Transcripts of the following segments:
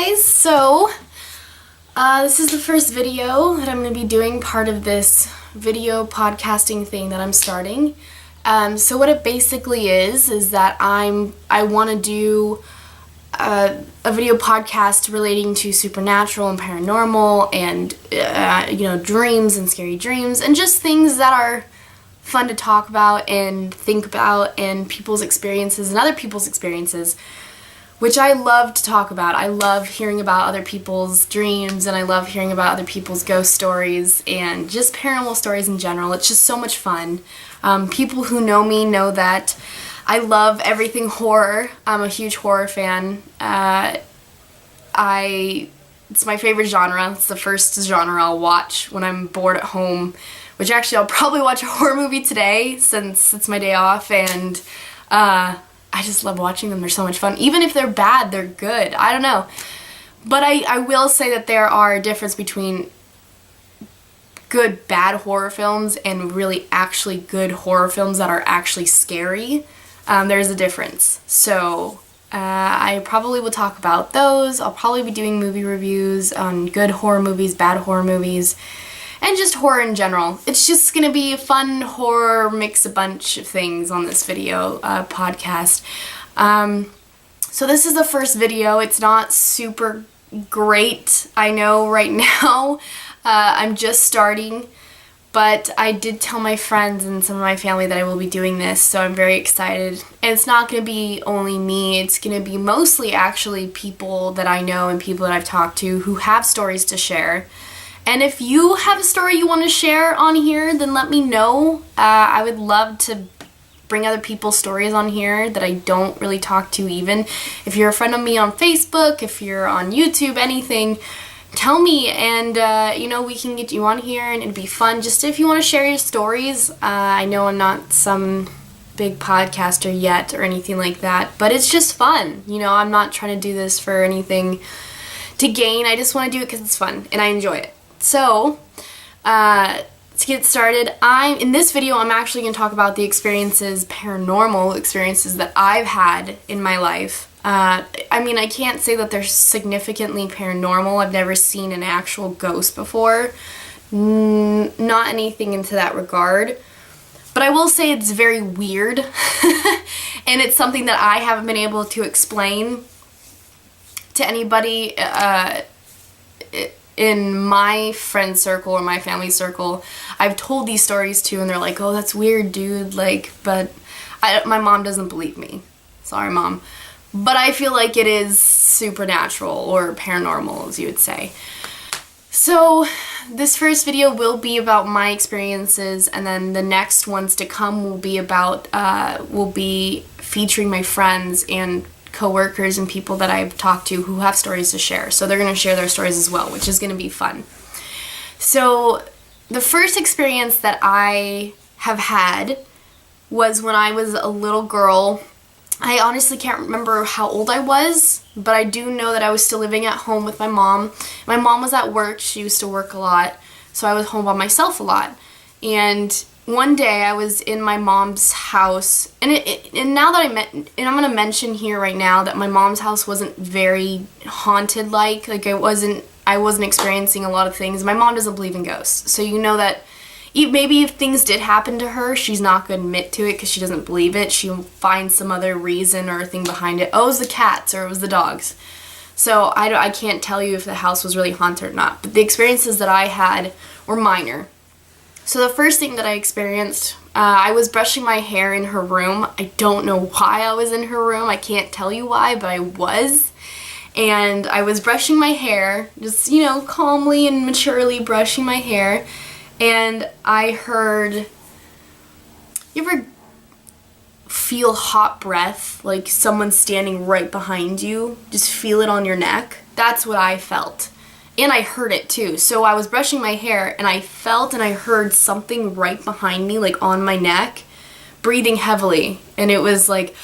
guys, so this is the first video that I'm going to be doing, part of this video podcasting thing that I'm starting. So what it basically is that I want to do a video podcast relating to supernatural and paranormal and dreams and scary dreams and just things that are fun to talk about and think about and people's experiences and other people's experiences, which I love to talk about. I love hearing about other people's dreams, and I love hearing about other people's ghost stories and just paranormal stories in general. It's just so much fun. People who know me know that I love everything horror. I'm a huge horror fan. It's my favorite genre. It's the first genre I'll watch when I'm bored at home, which actually I'll probably watch a horror movie today since it's my day off, and I just love watching them. They're so much fun. Even if they're bad, they're good. I don't know. But I will say that there are a difference between good, bad horror films and really actually good horror films that are actually scary. There's a difference. So I probably will talk about those. I'll probably be doing movie reviews on good horror movies, bad horror movies, and just horror in general. It's just gonna be a fun horror mix, a bunch of things on this video podcast. So this is the first video. It's not super great, I know right now. I'm just starting, but I did tell my friends and some of my family that I will be doing this, so I'm very excited. And it's not gonna be only me, it's gonna be mostly actually people that I know and people that I've talked to who have stories to share. And if you have a story you want to share on here, then let me know. I would love to bring other people's stories on here that I don't really talk to even. If you're a friend of me on Facebook, if you're on YouTube, anything, tell me, and we can get you on here and it'd be fun. Just if you want to share your stories. I know I'm not some big podcaster yet or anything like that, but it's just fun. I'm not trying to do this for anything to gain. I just want to do it because it's fun and I enjoy it. So, to get started, in this video I'm actually going to talk about the paranormal experiences that I've had in my life. I can't say that they're significantly paranormal. I've never seen an actual ghost before. Not anything into that regard. But I will say it's very weird. And it's something that I haven't been able to explain to anybody in my friend circle or my family circle. I've told these stories to, and they're like, oh, that's weird, dude, but my mom doesn't believe me. Sorry, Mom. But I feel like it is supernatural or paranormal, as you would say. So this first video will be about my experiences, and then the next ones to come will be featuring my friends and co-workers and people that I've talked to who have stories to share. So they're going to share their stories as well, which is going to be fun. So the first experience that I have had was when I was a little girl. I honestly can't remember how old I was, but I do know that I was still living at home with my mom. My mom was at work. She used to work a lot, so I was home by myself a lot. And one day I was in my mom's house, and now that I'm going to mention here right now that my mom's house wasn't very haunted like I wasn't experiencing a lot of things. My mom doesn't believe in ghosts, so you know that maybe if things did happen to her, she's not going to admit to it because she doesn't believe it. She'll find some other reason or thing behind it. Oh, it was the cats or it was the dogs. So I can't tell you if the house was really haunted or not, but the experiences that I had were minor. So the first thing that I experienced, I was brushing my hair in her room. I don't know why I was in her room. I can't tell you why, but I was. And I was brushing my hair, just, calmly and maturely brushing my hair. And I heard, you ever feel hot breath, like someone standing right behind you? Just feel it on your neck? That's what I felt. And I heard it too. So I was brushing my hair and I felt and I heard something right behind me, like on my neck, breathing heavily. And it was like,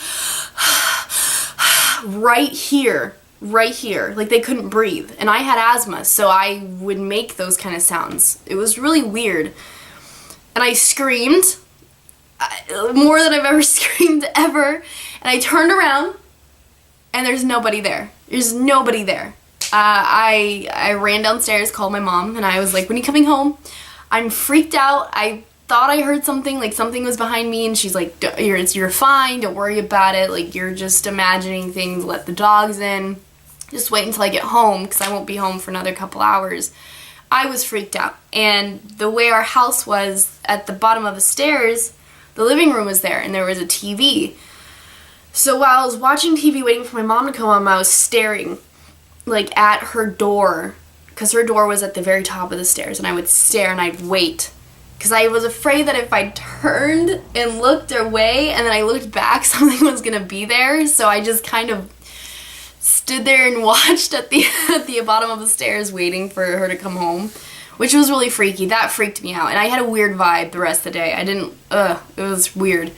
right here. Like they couldn't breathe. And I had asthma, so I would make those kind of sounds. It was really weird. And I screamed, more than I've ever screamed ever. And I turned around and there's nobody there. There's nobody there. I ran downstairs, called my mom, and I was like, when are you coming home? I'm freaked out. I thought I heard something, like something was behind me, and she's like, you're fine, don't worry about it, like you're just imagining things, let the dogs in, just wait until I get home, because I won't be home for another couple hours. I was freaked out, and the way our house was, at the bottom of the stairs, the living room was there, and there was a TV. So while I was watching TV waiting for my mom to come home, I was staring, like, at her door, because her door was at the very top of the stairs, and I would stare and I'd wait. Because I was afraid that if I turned and looked away and then I looked back, something was going to be there. So I just kind of stood there and watched at the bottom of the stairs waiting for her to come home, which was really freaky. That freaked me out. And I had a weird vibe the rest of the day. It was weird.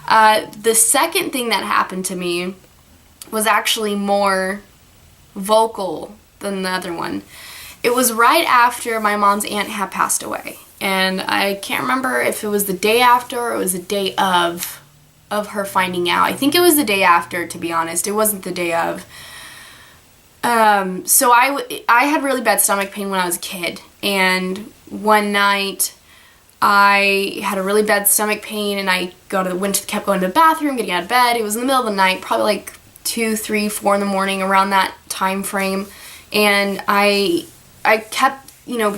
The second thing that happened to me was actually more vocal than the other one. It was right after my mom's aunt had passed away. And I can't remember if it was the day after or it was the day of her finding out. I think it was the day after, to be honest. It wasn't the day of. So I had really bad stomach pain when I was a kid. And one night I had a really bad stomach pain and I kept going to the bathroom, getting out of bed. It was in the middle of the night, probably like 2, 3, 4 in the morning, around that time frame. And I kept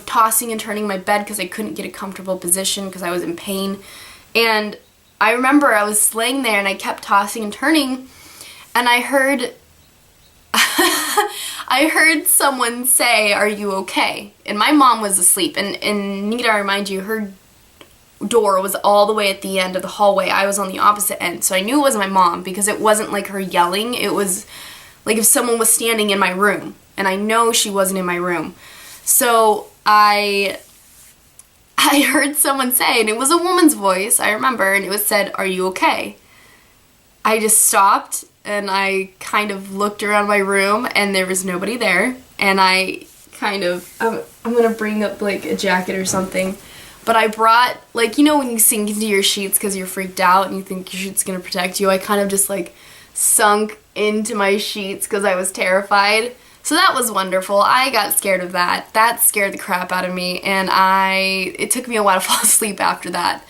tossing and turning my bed because I couldn't get a comfortable position because I was in pain. And I remember I was laying there and I kept tossing and turning, and I heard I heard someone say, "Are you okay?" And my mom was asleep, and need I remind you, her door was all the way at the end of the hallway. I was on the opposite end, so I knew it wasn't my mom because it wasn't like her yelling. It was like if someone was standing in my room, and I know she wasn't in my room. So I heard someone say, and it was a woman's voice, I remember, and it was said, "Are you okay?" I just stopped and I kind of looked around my room and there was nobody there, and I kind of, I'm gonna bring up like a jacket or something, but I brought, like, when you sink into your sheets because you're freaked out and you think your sheet's gonna protect you, I kind of just like sunk into my sheets because I was terrified. So that was wonderful. I got scared of that. That scared the crap out of me, and it took me a while to fall asleep after that.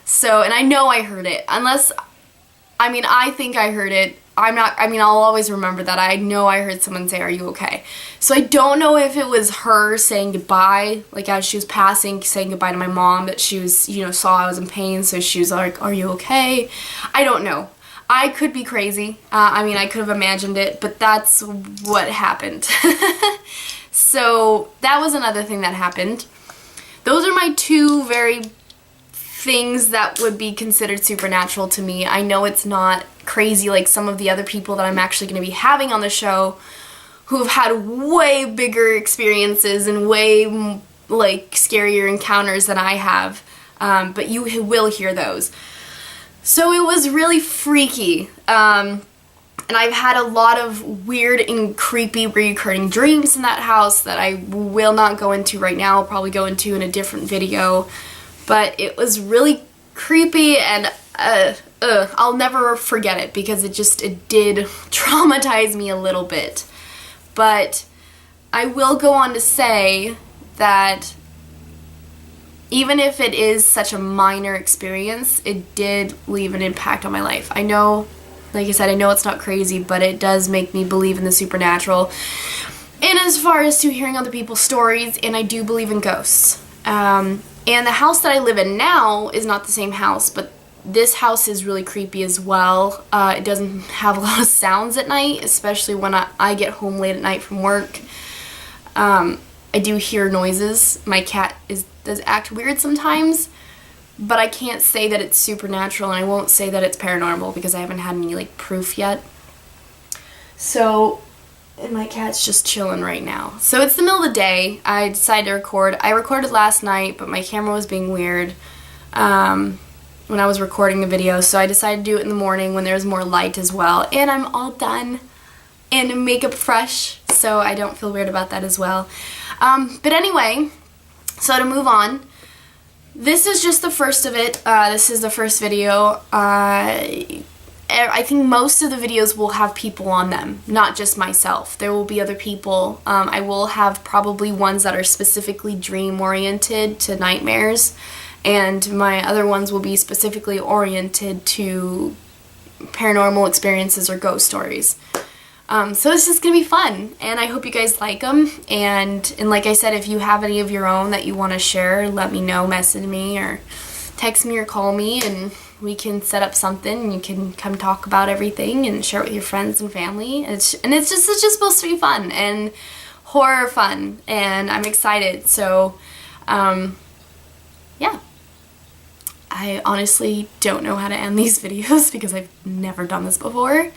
So, and I know I heard it. I think I heard it. I'll always remember that. I know I heard someone say, "Are you okay?" So I don't know if it was her saying goodbye, like as she was passing, saying goodbye to my mom, that she was, saw I was in pain, so she was like, "Are you okay?" I don't know. I could be crazy. I could have imagined it, but that's what happened. So that was another thing that happened. Those are my two very things that would be considered supernatural to me. I know it's not crazy like some of the other people that I'm actually going to be having on the show who have had way bigger experiences and way like scarier encounters than I have, but you will hear those. So it was really freaky, and I've had a lot of weird and creepy recurring dreams in that house that I will not go into right now. I'll probably go into in a different video, but it was really creepy, and I'll never forget it because it did traumatize me a little bit. But I will go on to say that even if it is such a minor experience, it did leave an impact on my life. I know, like I said, I know it's not crazy, but it does make me believe in the supernatural. And as far as to hearing other people's stories, and I do believe in ghosts. And the house that I live in now is not the same house, but this house is really creepy as well. It doesn't have a lot of sounds at night, especially when I get home late at night from work. I do hear noises. My cat does act weird sometimes, but I can't say that it's supernatural, and I won't say that it's paranormal because I haven't had any like proof yet. So, and my cat's just chilling right now. So it's the middle of the day. I decided to record. I recorded last night, but my camera was being weird when I was recording the video, so I decided to do it in the morning when there's more light as well. And I'm all done and makeup fresh, so I don't feel weird about that as well. But anyway, so to move on, this is just the first of it. This is the first video. And I think most of the videos will have people on them, not just myself. There will be other people. I will have probably ones that are specifically dream oriented to nightmares, and my other ones will be specifically oriented to paranormal experiences or ghost stories. So it's just gonna be fun, and I hope you guys like them. And like I said, if you have any of your own that you want to share, let me know, message me or text me or call me, and we can set up something and you can come talk about everything and share it with your friends and family. It's just supposed to be fun and horror fun, and I'm excited. So yeah, I honestly don't know how to end these videos because I've never done this before.